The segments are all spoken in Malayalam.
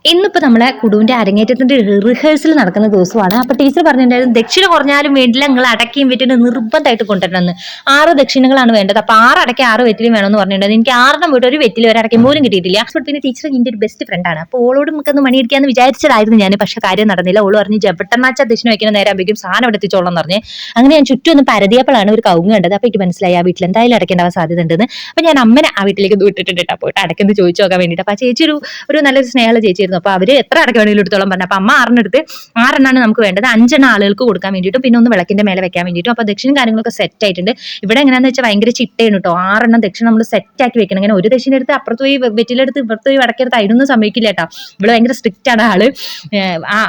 ഇന്നിപ്പോൾ നമ്മളെ കുടുവിൻ്റെ അരങ്ങേറ്റത്തിൻ്റെ റിഹേഴ്സൽ നടക്കുന്ന ദിവസമാണ്. അപ്പോൾ ടീച്ചർ പറഞ്ഞിട്ടുണ്ടായിരുന്നു ദക്ഷിണ കുറഞ്ഞാലും വേണ്ടില്ല, നിങ്ങൾ അടക്കയും വെറ്റിനും നിർബന്ധമായിട്ട് കൊണ്ടുവരണമെന്ന്. 6 ദക്ഷിണകളാണ് വേണ്ടത്. അപ്പോൾ 6 അടക്ക 6 വെറ്റിലും വേണമെന്ന് പറഞ്ഞിട്ടുണ്ടായിരുന്നു. എനിക്ക് 6 പോയിട്ട് ഒരു വെറ്റിൽ ഒരു അടക്കയും പോലും കിട്ടിയിട്ടില്ല. അപ്പോൾ പിന്നെ ടീച്ചർ എൻ്റെ ഒരു ബെസ്റ്റ് ഫ്രണ്ടാണ്. അപ്പോൾ ഓളോട് നമുക്കൊന്ന് മണിയടിക്കാന്ന് വിചാരിച്ചതായിരുന്നു ഞാൻ. പക്ഷേ കാര്യം നടന്നില്ല. ഓള് പറഞ്ഞ് ജബട്ടനാച്ച ദക്ഷിണ വയ്ക്കുന്ന നേരം ആകുമ്പോഴേക്കും സാധനം അവിടെ എത്തിച്ചോളാം എന്ന് പറഞ്ഞ്. അങ്ങനെ ഞാൻ ചുറ്റും ഒന്ന് പരതിയപ്പോഴാണ് ഒരു കവുങ്ങ് കണ്ടത്. അപ്പോൾ എനിക്ക് മനസ്സിലായി ആ വീട്ടിൽ എന്തായാലും അടയ്ക്കേണ്ടാവാൻ സാധ്യത ഉണ്ടെന്ന്. അപ്പോൾ ഞാൻ അമ്മനെ ആ വീട്ടിലേക്ക് വിട്ടിട്ടുണ്ട് പോയിട്ട് അടയ്ക്കുന്നത് ചോദിച്ചു നോക്കാൻ വേണ്ടിയിട്ട്. അപ്പോൾ ആ ചേച്ചി ഒരു നല്ലൊരു സ്നേഹമുള്ള ചേച്ചിയായിരുന്നു. അപ്പോൾ അവർ എത്ര അടക്ക വേണമെങ്കിലും എടുത്തോളം പറഞ്ഞു. അപ്പോൾ അമ്മ 6 എടുത്ത് 6 നമുക്ക് വേണ്ടത്. 5 ആളുകൾക്ക് കൊടുക്കാൻ വേണ്ടിയിട്ടും പിന്നെ ഒന്ന് വിളക്കിന്റെ മേലെ വെക്കാൻ വേണ്ടിയിട്ടും. അപ്പോൾ ദക്ഷിണ കാര്യങ്ങളൊക്കെ സെറ്റ് ആയിട്ടുണ്ട്. ഇവിടെ എങ്ങനെയാന്ന് വെച്ചാൽ ഭയങ്കര ചിട്ടയാണ് കേട്ടോ. 6 ദക്ഷിണ നമ്മൾ സെറ്റ് ആക്കി വെക്കണം. ഇങ്ങനെ ഒരു ദക്ഷിണ എടുത്ത് അപ്പുറത്ത് പോയി വെറ്റിലെടുത്ത് ഇപ്പുറത്ത് പോയി വടക്കെടുത്ത് അതിനൊന്നും സമ്മതിക്കില്ല കേട്ടോ. ഇവിടെ ഭയങ്കര സ്ട്രിക്റ്റ് ആണ് ആള്.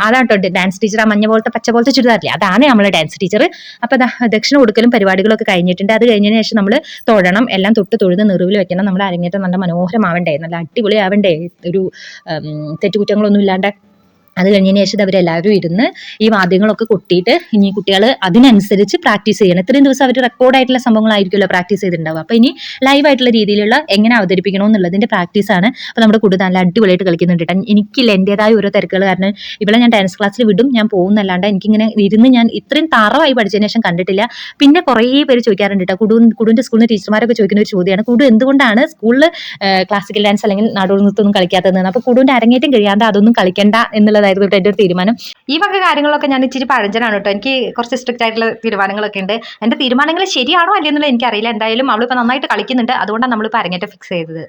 അതാണ് കേട്ടോ ഡാൻസ് ടീച്ചർ. ആ മഞ്ഞ പോലത്തെ പച്ച പോലത്തെ ചുരിദാറില്ലേ, അതാണ് നമ്മളെ ഡാൻസ് ടീച്ചർ. അപ്പോൾ ദക്ഷിണ കൊടുക്കലും പരിപാടികളൊക്കെ കഴിഞ്ഞിട്ടുണ്ട്. അത് കഴിഞ്ഞതിന് ശേഷം നമ്മൾ തൊഴണം, എല്ലാം തൊഴുത് നെറുവിൽ വെക്കണം. നമ്മുടെ അരങ്ങേറ്റം നല്ല മനോഹരമാവണ്ടേ, നല്ല അടിപൊളി ആവണ്ടേ, ഒരു തെറ്റുകുറ്റങ്ങളൊന്നും ഇല്ലാണ്ട്. അത് കഴിഞ്ഞതിന് ശേഷം അവരെല്ലാവരും ഇരുന്ന് ഈ വാദ്യങ്ങളൊക്കെ കൊട്ടിയിട്ട് ഇനി കുട്ടികൾ അതിനനുസരിച്ച് പ്രാക്ടീസ് ചെയ്യണം. ഇത്രയും ദിവസം അവർ റെക്കോർഡായിട്ടുള്ള സംഭവങ്ങളായിരിക്കുമല്ലോ പ്രാക്ടീസ് ചെയ്തിട്ടുണ്ടാവുക. അപ്പോൾ ഇനി ലൈവായിട്ടുള്ള രീതിയിലുള്ള എങ്ങനെ അവതരിപ്പിക്കണമെന്നുള്ളതിൻ്റെ പ്രാക്ടീസാണ്. അപ്പോൾ നമ്മുടെ കുട്ടി നല്ല അടിപൊളിയായിട്ട് കളിക്കുന്നുണ്ട് കേട്ടോ. എനിക്കില്ല എൻ്റെതായ ഓരോ തിരക്കുകൾ കാരണം ഇവിടെ ഞാൻ ഡാൻസ് ക്ലാസ്സിൽ വിടും, ഞാൻ പോകുന്നല്ലാണ്ട് എനിക്കിങ്ങനെ ഇരുന്ന് ഞാൻ ഇത്രയും തറവായി പഠിച്ചതിന് ശേഷം കണ്ടിട്ടില്ല. പിന്നെ കുറേ പേര് ചോദിക്കാറുണ്ട് കേട്ടോ, കുടുവിൻ്റെ സ്കൂളിൽ നിന്ന് ടീച്ചർമാരൊക്കെ ചോദിക്കുന്ന ഒരു ചോദ്യമാണ്, കുടു എന്തുകൊണ്ടാണ് സ്കൂളിൽ ക്ലാസിക്കൽ ഡാൻസ് അല്ലെങ്കിൽ നാടോടി നൃത്തമൊന്നും കളിക്കാത്തതെന്ന്. അപ്പോൾ കുടുവിൻ്റെ അരങ്ങേറ്റം കഴിയാണ്ട് അതൊന്നും കളിക്കേണ്ട എന്നുള്ളതായിരുന്നു കേട്ടോ എൻ്റെ ഒരു തീരുമാനം. ഈ വക കാര്യങ്ങളൊക്കെ ഞാൻ ഇച്ചിരി പഴഞ്ചനാണ് കേട്ടോ. എനിക്ക് കുറച്ച് സ്ട്രിക്റ്റ് ആയിട്ടുള്ള തീരുമാനങ്ങളൊക്കെ ഉണ്ട്. എൻ്റെ തീരുമാനങ്ങൾ ശരിയാണോ അല്ലെന്നുള്ളത് എനിക്കറിയില്ല. എന്തായാലും അവളിപ്പോൾ നന്നായിട്ട് കളിക്കുന്നുണ്ട്. അതുകൊണ്ടാണ് നമ്മളിപ്പോൾ അരങ്ങേറ്റം ഫിക്സ് ചെയ്തത്.